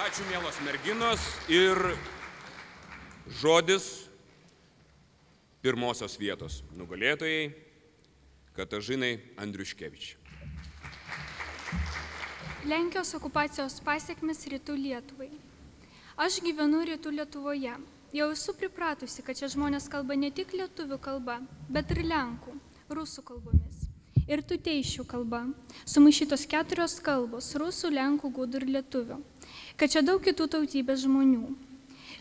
Ačiū, mielos merginos, ir žodis pirmosios vietos nugalėtojai Katažinai Andriuškevič. Lenkijos okupacijos pasiekmes Rytų Lietuvai. Aš gyvenu Rytų Lietuvoje. Jau esu pripratusi, kad čia žmonės kalba ne tik lietuvių kalba, bet ir lenkų, rusų kalbomis. Ir tuteišių kalba, sumaišytos 4 kalbos – rusų, lenkų, gudų ir lietuvių. Kad čia daug kitų tautybės žmonių.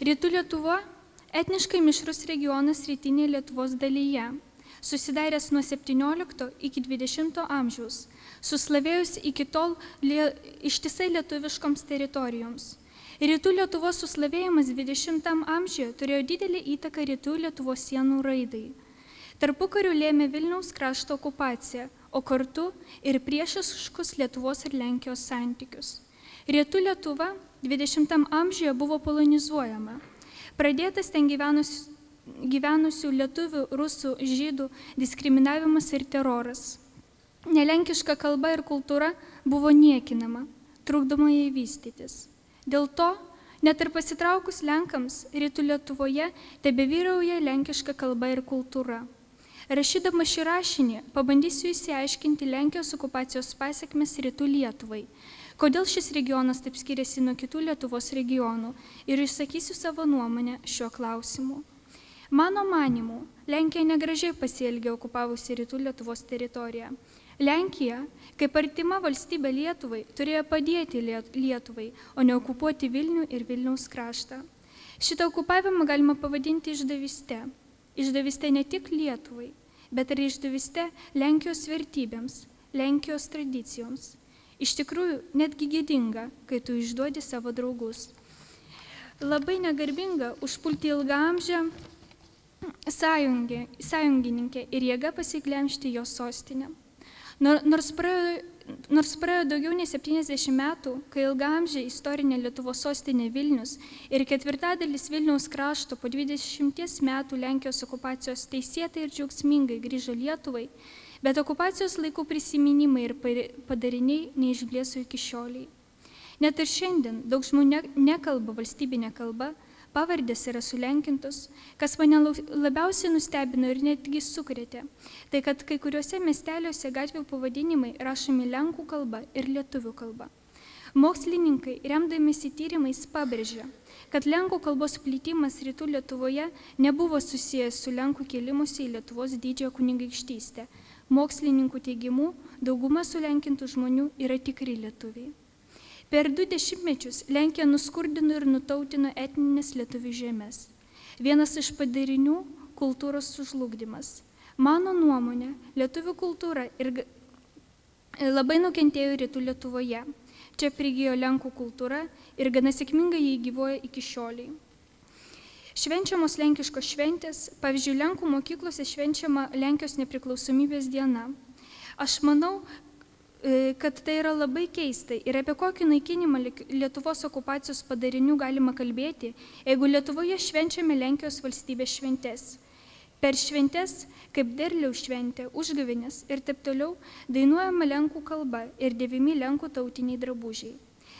Rytų Lietuva – etniškai mišrus regionas rytinėje Lietuvos dalyje, susidaręs nuo 17 iki 20 amžiaus, suslavėjus iki tol ištisai lietuviškoms teritorijoms. Rytų Lietuvos suslavėjimas 20 amžiuje turėjo didelį įtaką Rytų Lietuvos sienų raidai. Tarpukariu lėmė Vilniaus krašto okupaciją, o kartu ir priešiškus Lietuvos ir Lenkijos santykius. Rytų Lietuva 20 amžiuje buvo polonizuojama. Pradėtas ten gyvenusių lietuvių, rusų, žydų diskriminavimas ir teroras. Nelenkiška kalba ir kultūra buvo niekinama, trukdoma jai vystytis. Dėl to, net ir pasitraukus Lenkams, Rytų Lietuvoje tebevyrauja lenkiška kalba ir kultūra. Rašydama šį rašinį, pabandysiu išsiaiškinti Lenkijos okupacijos pasiekmes Rytų Lietuvai, kodėl šis regionas taip skiriasi nuo kitų Lietuvos regionų ir išsakysiu savo nuomonę šiuo klausimu. Mano manimu, Lenkija negražiai pasielgė okupavusi Rytų Lietuvos teritoriją. Lenkija, kaip artima valstybė Lietuvai, turėjo padėti Lietuvai, o ne okupuoti Vilnių ir Vilniaus kraštą. Šitą okupavimą galima pavadinti išdavyste. Išdavyste ne tik Lietuvai, bet ir išdavyste Lenkijos vertybėms, Lenkijos tradicijoms. Iš tikrųjų, netgi gėdinga, kai tu išduodi savo draugus. Labai negarbinga užpulti ilgaamžę sąjungininkę ir jėga pasiglemžti jos sostinę. Nors praėjo daugiau nei 70 metų, kai ilgaamžė istorinė Lietuvos sostinė Vilnius ir 4/4 Vilniaus krašto po 20 metų Lenkijos okupacijos teisėtai ir džiaugsmingai grįžo Lietuvai, bet okupacijos laikų prisiminimai ir padariniai neišblėso iki šioliai. Net ir šiandien daug žmonių nekalba valstybinė kalba, pavardės yra sulenkintos, kas mane labiausiai nustebino ir netgi sukrėtė. Tai, kad kai kuriuose miesteliuose gatvių pavadinimai rašomi lenkų kalba ir lietuvių kalba. Mokslininkai, remdamiesi tyrimais, pabrėžia, kad lenkų kalbos plitimas Rytų Lietuvoje nebuvo susijęs su lenkų kėlimusi į Lietuvos didžiąją kunigaikštystę. Mokslininkų teigimu, dauguma sulenkintų žmonių yra tikri lietuviai. Per 2 dešimtmečius Lenkija nuskurdino ir nutautino etninės lietuvių žemės. Vienas iš padarinių – kultūros sužlugdymas. Mano nuomonė, lietuvių kultūra labai nukentėjo Rytų Lietuvoje. Čia prigijo lenkų kultūra ir gana sėkmingai jį gyvuoja iki šioliai. Švenčiamos lenkiškos šventės, pavyzdžiui, Lenkų mokyklose švenčiama Lenkijos nepriklausomybės diena. Aš manau, kad tai yra labai keista ir apie kokį naikinimą Lietuvos okupacijos padarinių galima kalbėti, jeigu Lietuvoje švenčiame Lenkijos valstybės šventės. Per šventės, kaip derliaus šventė, užgavėnės ir taip toliau, dainuojama lenkų kalba ir dėvimi lenkų tautiniai drabužiai.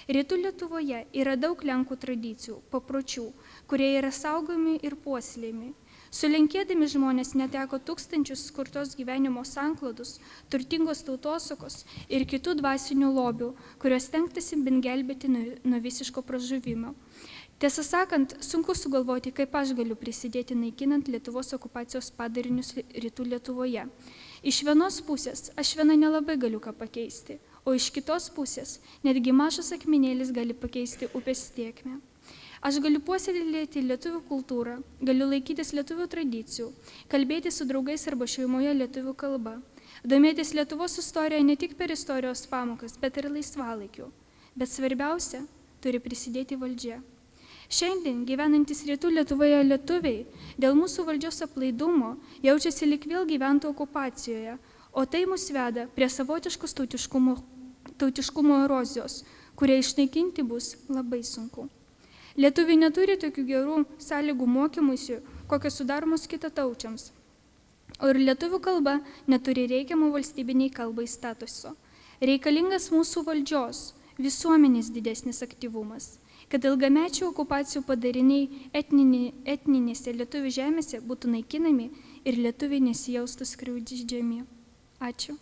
Rytų Lietuvoje yra daug lenkų tradicijų, papročių, kurie yra saugomi ir puoselėjami. Sulenkėdami žmonės neteko tūkstančius skurtos gyvenimo sanklodus, turtingos tautosakos ir kitų dvasinių lobių, kurios stengtasi bent gelbėti nuo visiško pražuvimo. Tiesą sakant, sunku sugalvoti, kaip aš galiu prisidėti naikinant Lietuvos okupacijos padarinius Rytų Lietuvoje. Iš vienos pusės aš viena nelabai galiu ką pakeisti, o iš kitos pusės netgi mažas akmenėlis gali pakeisti upės tėkmę. Aš galiu puoselėti lietuvių kultūrą, galiu laikytis lietuvių tradicijų, kalbėti su draugais arba šeimoje lietuvių kalba, domėtis Lietuvos istoriją ne tik per istorijos pamokas, bet ir laisvalaikiu. Bet svarbiausia, turi prisidėti valdžia. Šiandien gyvenantis Rytų Lietuvoje lietuviai dėl mūsų valdžios aplaidumo jaučiasi lyg vėl gyventų okupacijoje, o tai mus veda prie savotiškos tautiškumo erozijos, kurie išnaikinti bus labai sunku. Lietuviai neturi tokių gerų sąlygų mokymuisi, kokios sudaromos kitataučiams, o ir lietuvių kalba neturi reikiamų valstybiniai kalbai statuso. Reikalingas mūsų valdžios, visuomenės didesnis aktyvumas. kad ilgamečių okupacijų padariniai etninėse lietuvių žemėse būtų naikinami ir lietuviai nesijaustų skriaudžiami. Ačiū.